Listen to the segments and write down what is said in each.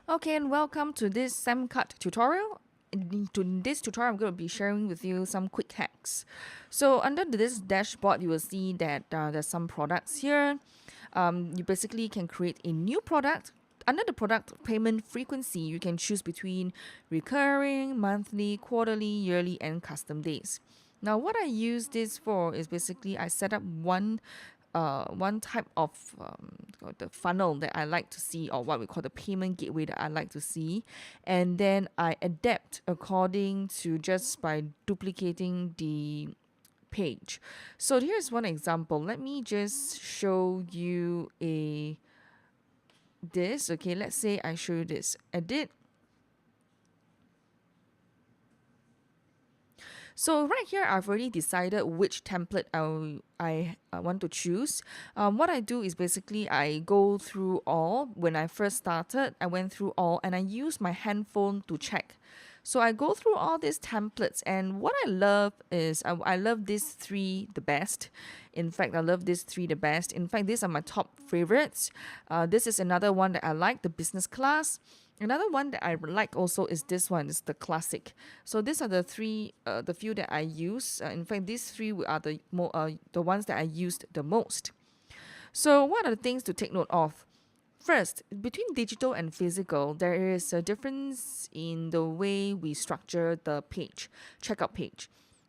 Okay, and welcome to this SAMCART tutorial. In this tutorial, I'm going to be sharing with you some quick hacks. So under this dashboard, you will see that there's some products here. You basically can create a new product. Under the product payment frequency, you can choose between recurring, monthly, quarterly, yearly, and custom days. Now, what I use this for is basically I set up one type of the funnel that I like to see, or what we call the payment gateway that I like to see, and then I adapt according to just by duplicating the page. So here's one example. Let me just show you a this. Okay, let's say I show you this. Edit. So right here, I've already decided which template I want to choose. What I do is basically I go through all. When I first started, I went through all and I use my handphone to check. So I go through all these templates, and what I love is I love these three the best. In fact, I love these three the best. In fact, these are my top favorites. This is another one that I like, the business class. Another one that I like also is this one, is the classic. So these are the three, the few that I use. In fact, these three are the ones that I used the most. So what are the things to take note of? First, between digital and physical, there is a difference in the way we structure the page, checkout page.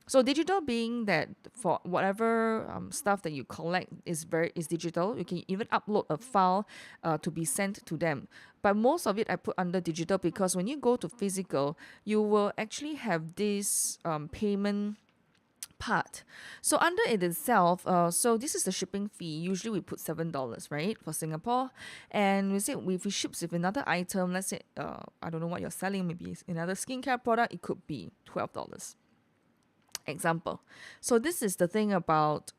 So digital being that for whatever stuff that you collect is digital. You can even upload a file to be sent to them. But most of it I put under digital because when you go to physical, you will actually have this payment part. So under it itself, so this is the shipping fee. Usually we put $7, right, for Singapore. And we say if we ships with another item, let's say I don't know what you're selling, maybe it's another skincare product, it could be $12. Example. So this is the thing about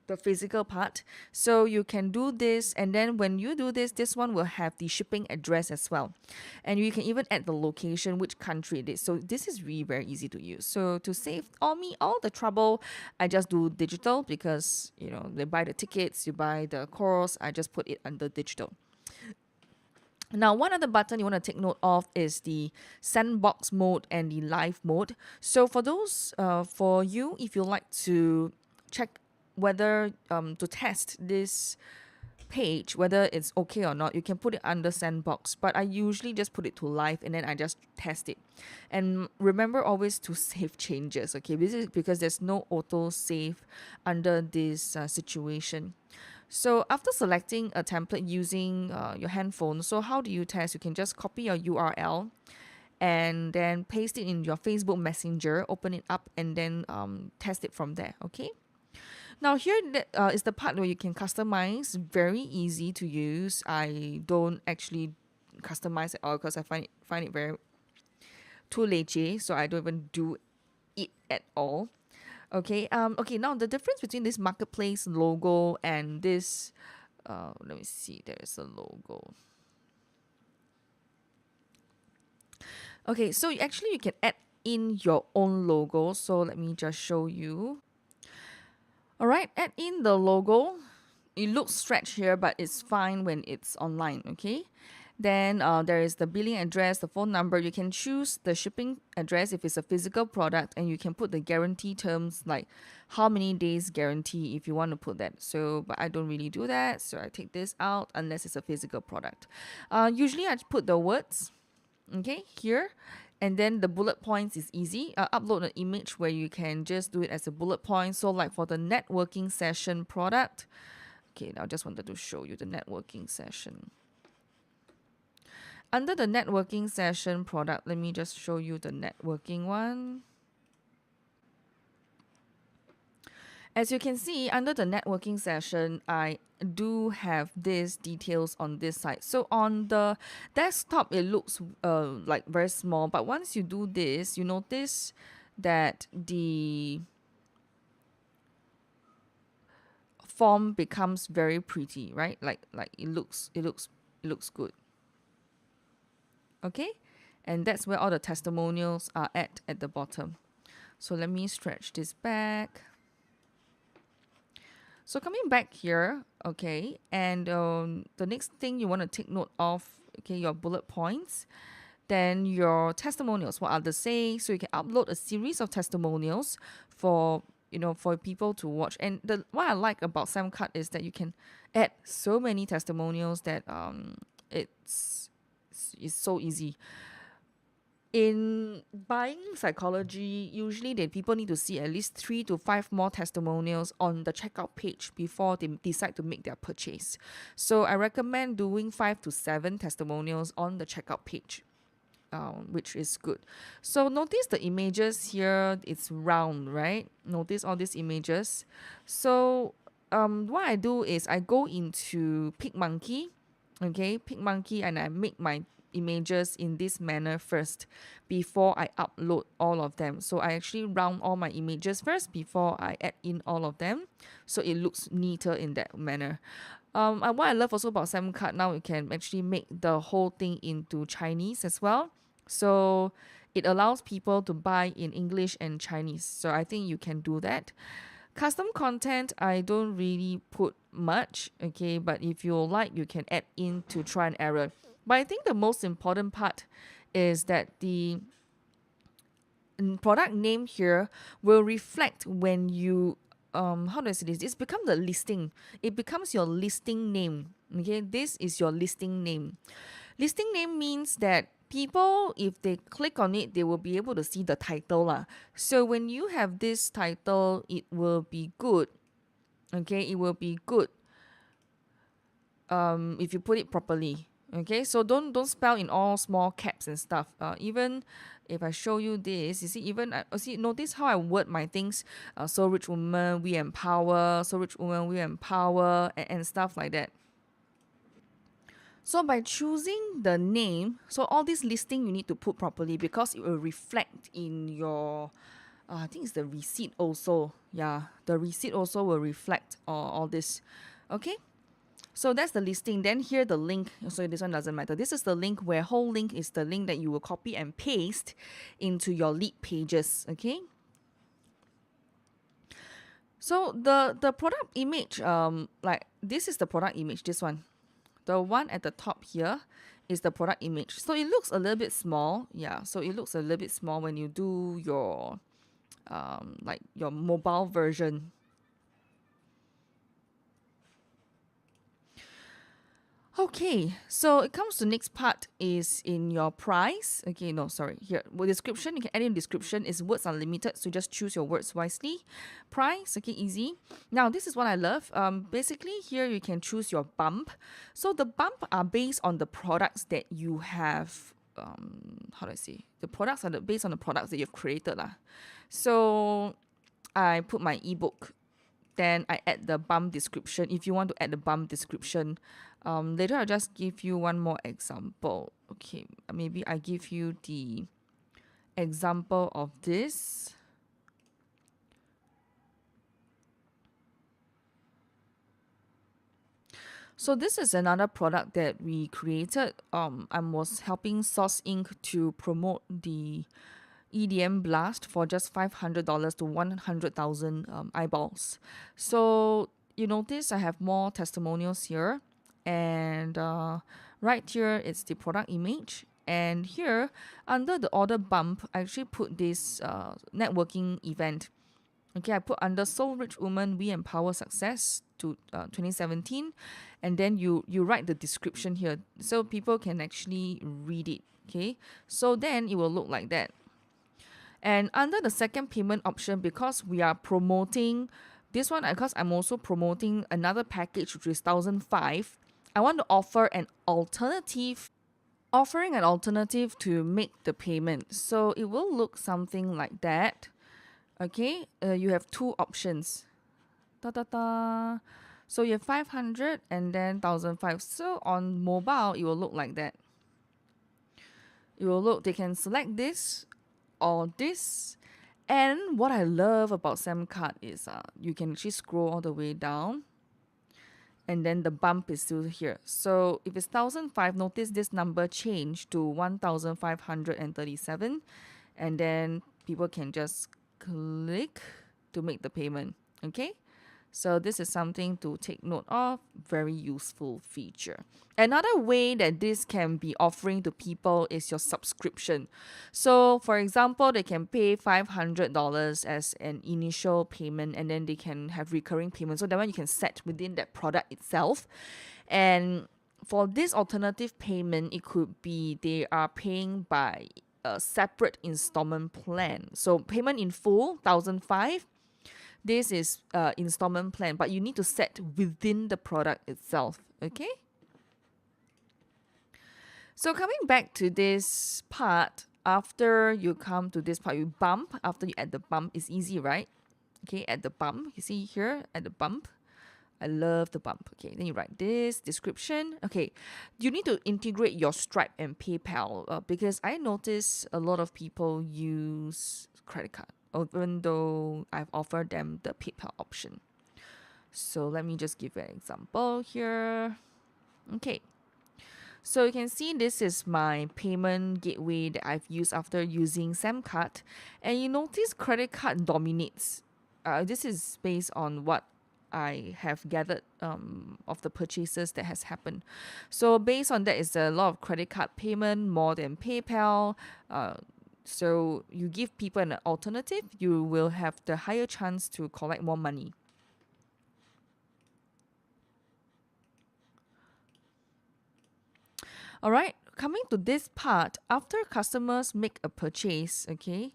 the physical part. So you can do this, and then when you do this, this one will have the shipping address as well, and you can even add the location, which country it is. So this is really very easy to use. So to save all the trouble, I just do digital because they buy the tickets, you buy the course, I just put it under digital. Now, one other button you want to take note of is the sandbox mode and the live mode. So for those, for you, if you like to check whether to test this page, whether it's okay or not, you can put it under sandbox. But I usually just put it to live and then I just test it. And remember always to save changes. Okay, this is because there's no auto save under this situation. So after selecting a template using your handphone, so how do you test? You can just copy your URL and then paste it in your Facebook Messenger, open it up, and then test it from there. Okay. Now here is the part where you can customize. Very easy to use. I don't actually customize at all because I find it very too leceh, so I don't even do it at all. Okay. Okay. Now the difference between this marketplace logo and this, let me see. There is a logo. Okay. So you can add in your own logo. So let me just show you. All right. Add in the logo. It looks stretched here, but it's fine when it's online. Okay. Then there is the billing address, the phone number. You can choose the shipping address if it's a physical product, and you can put the guarantee terms like how many days guarantee if you want to put that. So, but I don't really do that, so I take this out unless it's a physical product. Usually I put the words, okay, here. And then the bullet points is easy. Upload an image where you can just do it as a bullet point. So like for the networking session product, okay, now I just wanted to show you the networking session. Under the networking session product, let me just show you the networking one. As you can see, under the networking session, I do have these details on this side. So on the desktop, it looks like very small. But once you do this, you notice that the form becomes very pretty, right? Like it looks good. Okay, and that's where all the testimonials are at the bottom. So let me stretch this back. So coming back here, okay, and the next thing you want to take note of, okay, your bullet points. Then your testimonials, what others say. So you can upload a series of testimonials for for people to watch. And what I like about SAMCART is that you can add so many testimonials that it's so easy. In buying psychology, usually people need to see at least 3 to 5 more testimonials on the checkout page before they decide to make their purchase. So I recommend doing 5 to 7 testimonials on the checkout page, which is good. So notice the images here, it's round, right? Notice all these images. So what I do is I go into PicMonkey, okay, PicMonkey, and I make my images in this manner first before I upload all of them. So I actually round all my images first before I add in all of them, so it looks neater in that manner. What I love also about SAMCART, now you can actually make the whole thing into Chinese as well. So it allows people to buy in English and Chinese. So I think you can do that. Custom content, I don't really put much, okay, but if you like, you can add in to try and error. But I think the most important part is that the product name here will reflect when you how do I say this? It's become the listing. It becomes your listing name. Okay, this is your listing name. Listing name means that people, if they click on it, they will be able to see the title lah. So when you have this title, it will be good. Okay, it will be good if you put it properly. Okay, so don't spell in all small caps and stuff. Even if I show you this, you see, even see, notice how I word my things. So rich woman, we empower. So rich woman, we empower, and stuff like that. So by choosing the name, so all this listing you need to put properly because it will reflect in your, I think it's the receipt also. Yeah, the receipt also will reflect all this. Okay. So that's the listing. Then here the link. So this one doesn't matter. This is the link where whole link is the link that you will copy and paste into your lead pages. Okay. So the product image, like this is the product image. This one, the one at the top here, is the product image. So it looks a little bit small. Yeah. So it looks a little bit small when you do your, like your mobile version. Okay, so it comes to next part is in your price. Okay, no, sorry. Here, with description, you can add in description. Is words unlimited, so just choose your words wisely. Price, okay, easy. Now, this is what I love. Basically, here you can choose your bump. So the bump are based on the products that you have. How do I say? The products are based on the products that you've created lah. So I put my ebook. Then I add the bump description. If you want to add the bump description, later I'll just give you one more example. Okay, maybe I give you the example of this. So this is another product that we created. I was helping Source Inc. to promote the EDM Blast for just $500 to 100,000 eyeballs. So you notice I have more testimonials here, and right here it's the product image, and here under the order bump I actually put this networking event. Okay, I put under Soul Rich Woman We Empower Success to 2017, and then you write the description here so people can actually read it. Okay, so then it will look like that. And under the second payment option, because we are promoting this one, because I'm also promoting another package which is 1,005, I want to offer an alternative, offering an alternative to make the payment. So it will look something like that. Okay, you have two options. So you have 500 and then 1,005. So on mobile, it will look like that. It will look, they can select this or this. And what I love about SAMCART is you can actually scroll all the way down, and then the bump is still here. So if it's 1,005, notice this number changed to 1,537, and then people can just click to make the payment. Okay, So this is something to take note of. Very useful feature. Another way that this can be offering to people is your subscription. So for example, they can pay $500 as an initial payment, and then they can have recurring payments. So that one you can set within that product itself. And for this alternative payment, it could be they are paying by a separate installment plan. So payment in full, 1,500. This is installment plan, but you need to set within the product itself. Okay. So coming back to this part, after you come to this part, you bump. After you add the bump, it's easy, right? Okay, add the bump. You see here, add the bump. I love the bump. Okay, then you write this description. Okay, you need to integrate your Stripe and PayPal because I notice a lot of people use credit card, even though I've offered them the PayPal option. So let me just give you an example here. Okay, so you can see this is my payment gateway that I've used after using SAMCART, and you notice credit card dominates. This is based on what I have gathered of the purchases that has happened. So based on that, is a lot of credit card payment more than PayPal. So you give people an alternative, you will have the higher chance to collect more money. All right, coming to this part, after customers make a purchase, okay,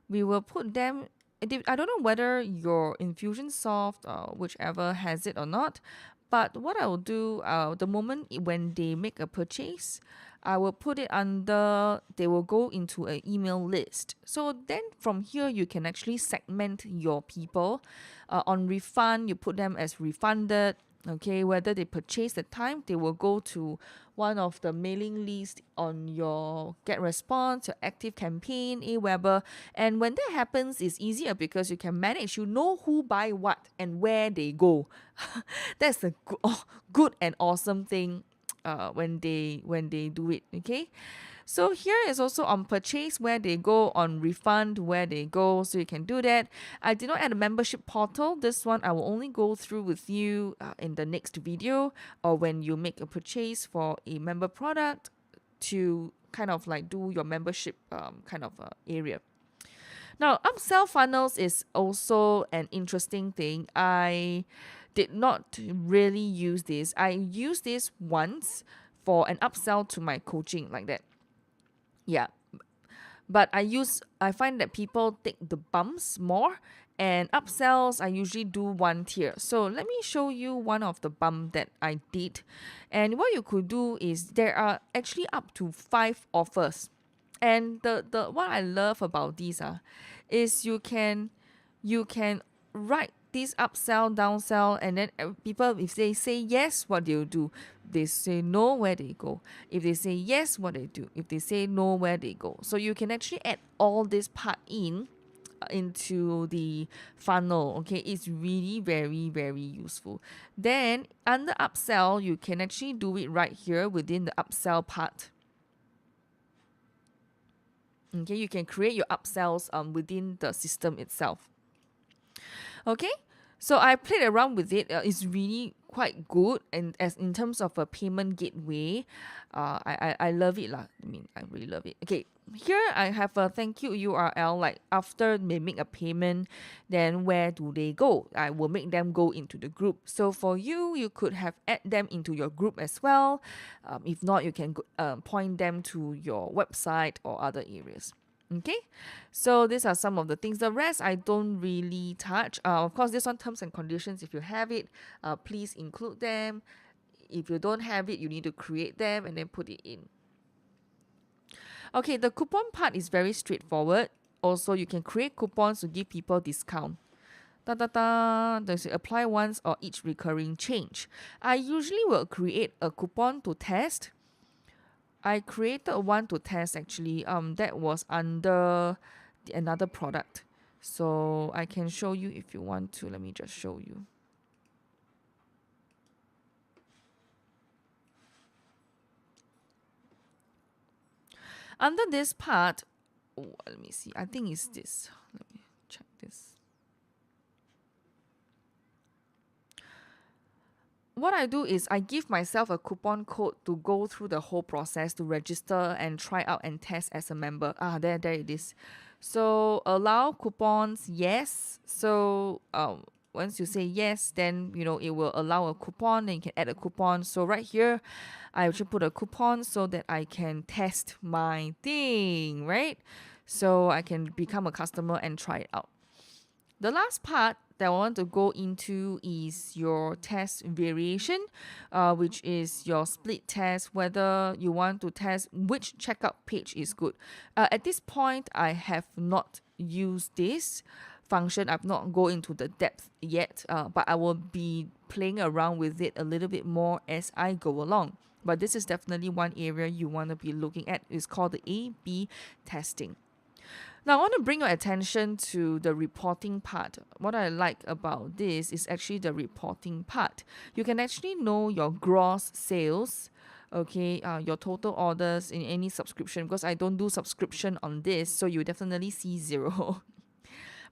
we will put them. I don't know whether your Infusionsoft or whichever has it or not, but what I will do, the moment when they make a purchase, I will put it under, they will go into an email list. So then from here, you can actually segment your people. On refund, you put them as refunded. Okay, whether they purchase the time, they will go to one of the mailing list on your Get Response, your Active Campaign, Aweber. And when that happens, it's easier because you can manage, you know who buy what and where they go. That's the good and awesome thing when they do it. Okay. So here is also on purchase where they go, on refund where they go, so you can do that. I did not add a membership portal. This one I will only go through with you in the next video, or when you make a purchase for a member product to kind of like do your membership area. Now, upsell funnels is also an interesting thing. I did not really use this. I used this once for an upsell to my coaching like that. Yeah, but I find that people take the bumps more, and upsells I usually do one tier. So let me show you one of the bump that I did. And what you could do is there are actually up to 5 offers. And the what I love about these is you can write these upsell, downsell, and then people, if they say yes, what they'll do. They say no, where they go. If they say yes, what they do. If they say no, where they go. So you can actually add all this part into the funnel. Okay, it's really very, very useful. Then under upsell, you can actually do it right here within the upsell part. Okay, you can create your upsells within the system itself. Okay, so I played around with it. It's really quite good, and as in terms of a payment gateway, I love it lah. I mean, I really love it. Okay, here I have a thank you URL. Like after they make a payment, then where do they go? I will make them go into the group. So for you, you could have add them into your group as well. If not, you can point them to your website or other areas. Okay, so these are some of the things. The rest I don't really touch. Of course, this one terms and conditions. If you have it, please include them. If you don't have it, you need to create them and then put it in. Okay, the coupon part is very straightforward. Also, you can create coupons to give people discount. There's apply once or each recurring change. I usually will create a coupon to test. I created one to test actually. That was under another product. So I can show you if you want to. Let me just show you. Under this part, let me see. I think it's this. Let me check this. what I do is I give myself a coupon code to go through the whole process to register and try out and test as a member. There it is. So allow coupons, yes. So once you say yes, then it will allow a coupon and you can add a coupon. So right here, I actually put a coupon so that I can test my thing, right? So I can become a customer and try it out. The last part that I want to go into is your test variation, which is your split test, whether you want to test which checkout page is good. At this point, I have not used this function. I've not go into the depth yet, but I will be playing around with it a little bit more as I go along. But this is definitely one area you want to be looking at. It's called the A/B testing. Now, I want to bring your attention to the reporting part. What I like about this is actually the reporting part. You can actually know your gross sales, okay, your total orders in any subscription, because I don't do subscription on this, so you definitely see zero.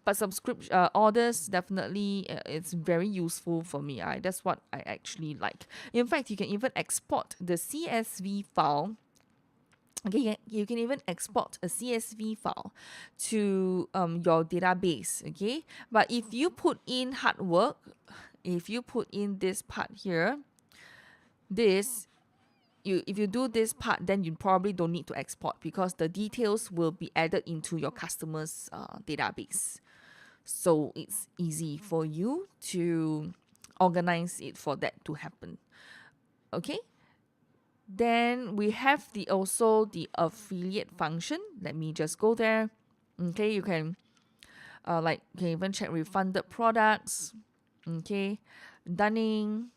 But subscription orders definitely it's very useful for me. That's what I actually like. In fact, you can even export the CSV file. Okay, you can even export a CSV file to your database. Okay, but if you put in hard work, if you put in this part here, if you do this part, then you probably don't need to export because the details will be added into your customer's database. So it's easy for you to organize it for that to happen. Okay. Then we have also the affiliate function. Let me just go there. Okay, you can you can even check refunded products. Okay, Dunning,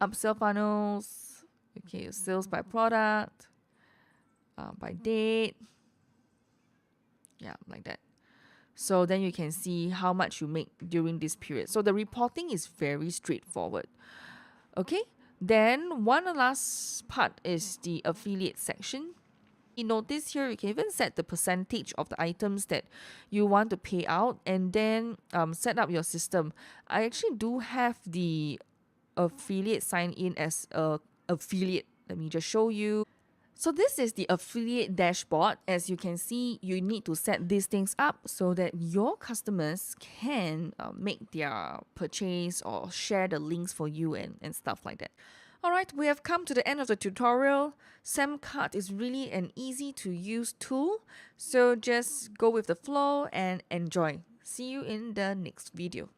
upsell funnels. Okay, sales by product, by date. Yeah, like that. So then you can see how much you make during this period. So the reporting is very straightforward. Okay, then one last part is the affiliate section. You notice here you can even set the percentage of the items that you want to pay out and then set up your system. I actually do have the affiliate sign in as a affiliate. Let me just show you. So this is the affiliate dashboard. As you can see, you need to set these things up so that your customers can make their purchase or share the links for you and stuff like that. Alright, we have come to the end of the tutorial. SAMCART is really an easy to use tool, so just go with the flow and enjoy. See you in the next video.